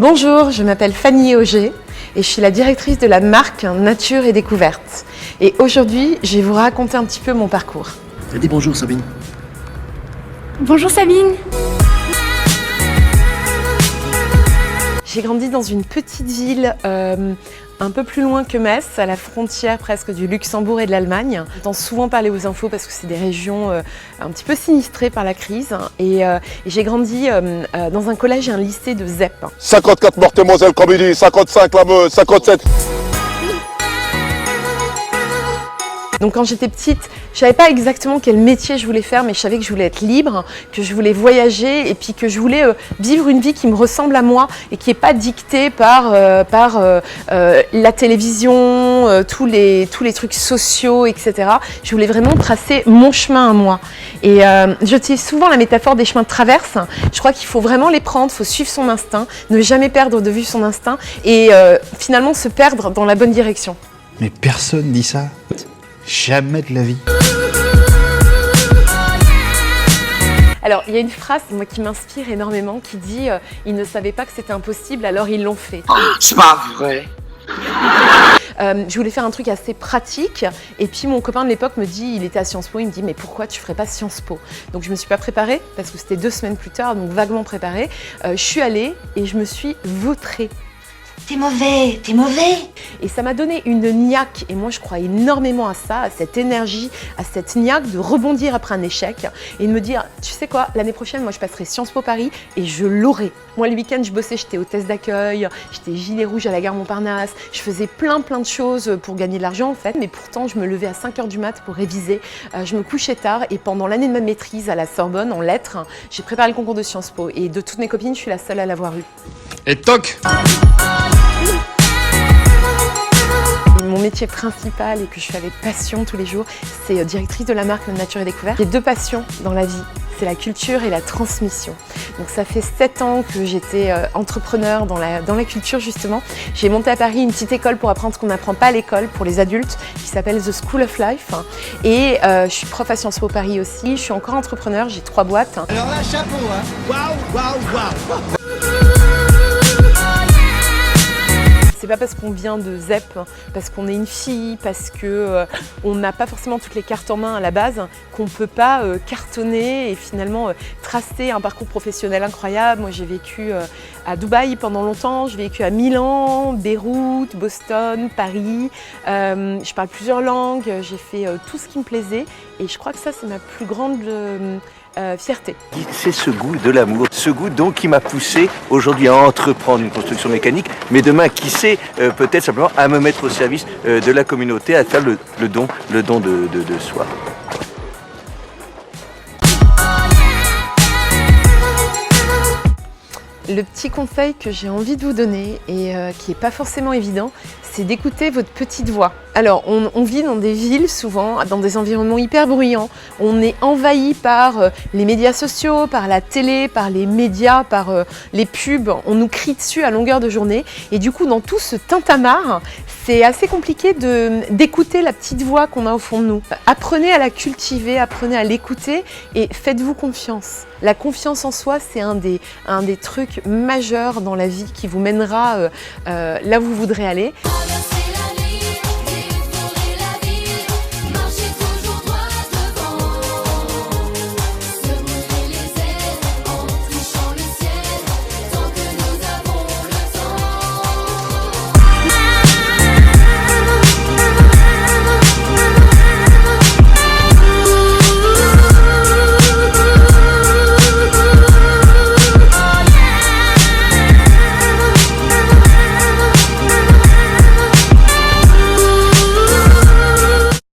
Bonjour, je m'appelle Fanny Auger et je suis la directrice de la marque Nature et Découverte. Et aujourd'hui, je vais vous raconter un petit peu mon parcours. Dis bonjour Sabine. Bonjour Sabine. J'ai grandi dans une petite ville un peu plus loin que Metz, à la frontière presque du Luxembourg et de l'Allemagne. J'entends souvent parler aux infos parce que c'est des régions un petit peu sinistrées par la crise. Et j'ai grandi dans un collège et un lycée de ZEP. 54 Meurthe-et-Moselle comme il dit, 55 la Meuse, 57. Donc quand j'étais petite, je savais pas exactement quel métier je voulais faire, mais je savais que je voulais être libre, que je voulais voyager et puis que je voulais vivre une vie qui me ressemble à moi et qui n'est pas dictée par la télévision, tous les trucs sociaux, etc. Je voulais vraiment tracer mon chemin à moi. Et j'utilise souvent la métaphore des chemins de traverse. Je crois qu'il faut vraiment les prendre, il faut suivre son instinct, ne jamais perdre de vue son instinct et finalement se perdre dans la bonne direction. Mais personne dit ça. Jamais de la vie. Alors, il y a une phrase moi, qui m'inspire énormément qui dit « Ils ne savaient pas que c'était impossible, alors ils l'ont fait ». C'est pas vrai. Je voulais faire un truc assez pratique et puis mon copain de l'époque me dit, il était à Sciences Po, il me dit « Mais pourquoi tu ferais pas Sciences Po ?» Donc je me suis pas préparée parce que c'était 2 semaines plus tard, donc vaguement préparée. Je suis allée et je me suis vautrée. T'es mauvais, t'es mauvais. Et ça m'a donné une niaque, et moi je crois énormément à ça, à cette énergie, à cette niaque de rebondir après un échec et de me dire, tu sais quoi, l'année prochaine, moi je passerai Sciences Po Paris et je l'aurai. Moi le week-end je bossais, j'étais hôtesse d'accueil, j'étais gilet rouge à la gare Montparnasse, je faisais plein de choses pour gagner de l'argent en fait, mais pourtant je me levais à 5h du mat pour réviser, je me couchais tard et pendant l'année de ma maîtrise à la Sorbonne en lettres, j'ai préparé le concours de Sciences Po et de toutes mes copines, je suis la seule à l'avoir eu. Et toc! Mon métier principal et que je fais avec passion tous les jours, c'est directrice de la marque Nature et Découverte. J'ai 2 passions dans la vie, c'est la culture et la transmission. Donc ça fait 7 ans que j'étais entrepreneur dans la culture justement. J'ai monté à Paris une petite école pour apprendre ce qu'on n'apprend pas à l'école pour les adultes qui s'appelle The School of Life. Et je suis prof à Sciences Po Paris aussi, je suis encore entrepreneur, j'ai 3 boîtes. Alors là, chapeau, hein. Waouh, waouh, waouh. C'est pas parce qu'on vient de ZEP, parce qu'on est une fille, parce que on n'a pas forcément toutes les cartes en main à la base, qu'on peut pas cartonner et finalement tracer un parcours professionnel incroyable. Moi j'ai vécu à Dubaï pendant longtemps, j'ai vécu à Milan, Beyrouth, Boston, Paris. Je parle plusieurs langues, j'ai fait tout ce qui me plaisait et je crois que ça c'est ma plus grande fierté. C'est ce goût de l'amour, ce goût donc qui m'a poussé aujourd'hui à entreprendre une construction mécanique, mais demain, qui sait, peut-être simplement à me mettre au service de la communauté, à faire le don de soi. Le petit conseil que j'ai envie de vous donner et qui n'est pas forcément évident, c'est d'écouter votre petite voix. Alors, on vit dans des villes souvent, dans des environnements hyper bruyants. On est envahi par les médias sociaux, par la télé, par les médias, par les pubs. On nous crie dessus à longueur de journée. Et du coup, dans tout ce tintamarre, c'est assez compliqué d'écouter la petite voix qu'on a au fond de nous. Apprenez à la cultiver, apprenez à l'écouter et faites-vous confiance. La confiance en soi, c'est un des trucs majeurs dans la vie qui vous mènera là où vous voudrez aller.